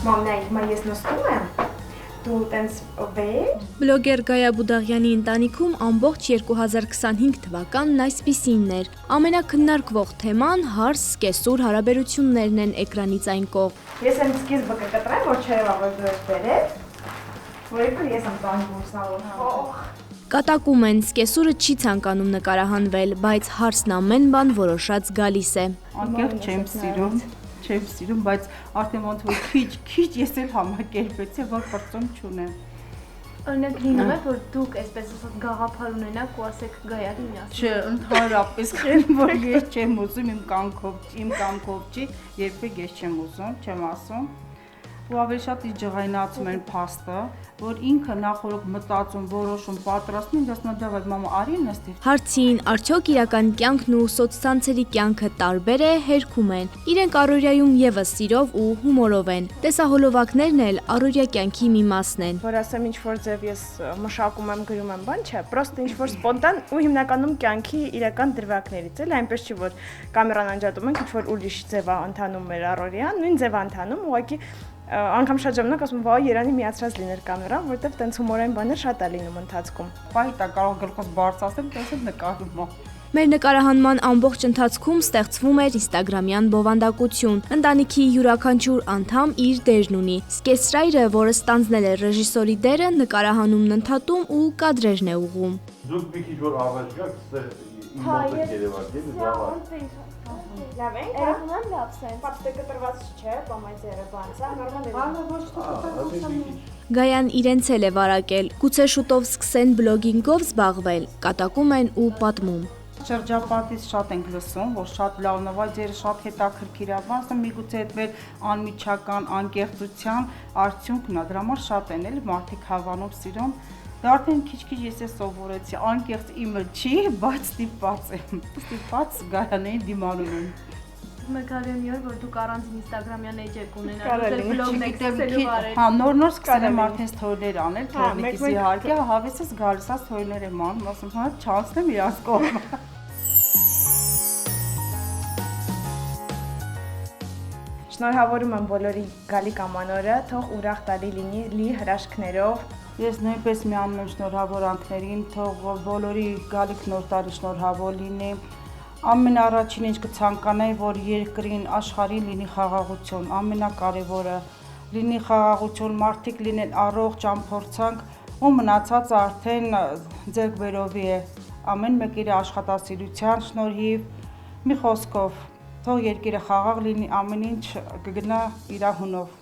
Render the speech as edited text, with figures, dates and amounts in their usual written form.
Մամա, ես նստում եմ, դու տենց վեր։ Բլոգեր Գայա Բուդաղյանի ընտանիքում ամբողջ 2025 թվականն այսպիսինն էր։ Ամենակննարկվող թեման հարս սկեսուր հարաբերություններն են էկրանից այն կողմ։ Ես եմ սկիզբը կկտրեմ, որ չերևա, որ դու ես բերել, որ ես եմ տանջում սաղով։ Կատակում են, սկեսուրը չի ցանկանում նկարահանվել, բայց հարսն ամեն բան որոշած գալիս է։ Անկեղծ չեմ սիրում, բայց արդեն ոնց որ քիչ ես էլ համակերպեցի, որ պրծում չունեմ։ Օրինակ լինում է, որ դուք այսպես ասած գաղափար ունենաք ու ասեք Գայա լինի ասում։ Չէ, ընդհանրապես քրեմ, որ ես չեմ ուզում իմ կամքով չի, երբեք ես չեմ ուզում, չեմ ասում։ Ու ավելի շատ ինձ ջղայնացում են փաստը, որ ինքը նախորդ մտածում, որոշում, պատրաստում, ինձ ասում է դավայ մամա արի նստի։ Հարցին, արդյոք իրական կյանքն ու սոցցանցերի կյանքը տարբեր է, հերքում են։ Իրենք առօրյայում եւս սիրով ու հումորով են։ Տեսահոլովակներն էլ առօրյա կյանքի մի մասն են։ Որ ասեմ ինչ որ ձև ես մշակում եմ, գրում եմ, բան չէ, պրոստը ինչ որ սպոնտան ու հիմնականում կյանքի իրական դրվագներից էլ, այնպես չի որ կամերան անջատում ենք, ինչ որ ուրիշ ձև է ընթանում մեր առօրյան, նույն ձև է ընթանում, ուղղակի անգամ շատ ժամանակ ասում վայ Երանի միացրած լիներ կամերան, որտեվ տենց հումորային բաներ շատ է լինում ընթացքում։ Պայտա կարող գլխոս բարձրացնեմ, տես նկարում եմ։ Մեր նկարահանման ամբողջ ընթացքում ստեղծվում էր ինստագրամյան բովանդակություն։ Ընտանիքի յուրաքանչյուր անդամ իր դերն ունի։ Սկեսրայրը, որը ստանձնել է ռեժիսորի դերը, նկարահանումն ընդհատում ու կադրերն է ուղղում։ Դուք մի քիչ որ առաջ գաք, ստեղ իմ մոտը երևաք, էլի բավարար։ Լավ ենք, Երևանն լավ սեն։ Պապստը կտրված չէ, բամայց երևան, սա նորմալ է։ Գայան իրենց էլ է վարակել։ Գուցե շուտով սկսեն բլոգինգով զբաղվել, կատակում են ու պատմում։ Շրջապատից շատ ենք լսում, որ շատ լավն է, բայց երբ շատ հետաքրքիր է, ասում միգուցե այդ մեր անմիջական անկեղծության արդյունքն է, դրա համար շատ են էլ մարդիկ հավանում սիրում։ Դա արդեն քիչ-քիչ ես է սովորեցի, անկեղծ իմը չի, բայց ստիպված եմ։ Ստիպված Գայանեին դիմանում եմ։ Մեկալի մի օր, որ դուք առանձին ինստագրամյան էջ եք ունենալ, դեր բլոգն եք Գիտեմ, սկսելու արել։ հա, նոր սկսել եմ արդեն սթորիներ անել, թողնիկից իհարկե, հավեսս գալիս է սթորիներ եմ անում, ասում հա, չանցնեմ իրանց կողմը։ Շնորհավորում եմ բոլորի գալիք ամանորը, թող ուրախ տարի լինի լի հրաշքներով։ Ես նույնպես միանում եմ շնորհավորանքներին, թող բոլորի գալիք նոր տարի շնորհավոր լինի։ Ամենաառաջին ինչ կցանկանայի, որ երկրին, աշխարհին լինի խաղաղություն, ամենակարևորը լինի խաղաղություն, մարդիկ լինեն առողջ, ճամփորդանք ու մնացածը արդեն ձեռք բերովի է։ Ամեն մեկ իր աշխատասիրության շնորհիվ, մի խոսքով, թող երկիրը խաղաղ լինի, ամեն ինչ կգնա իր հունով։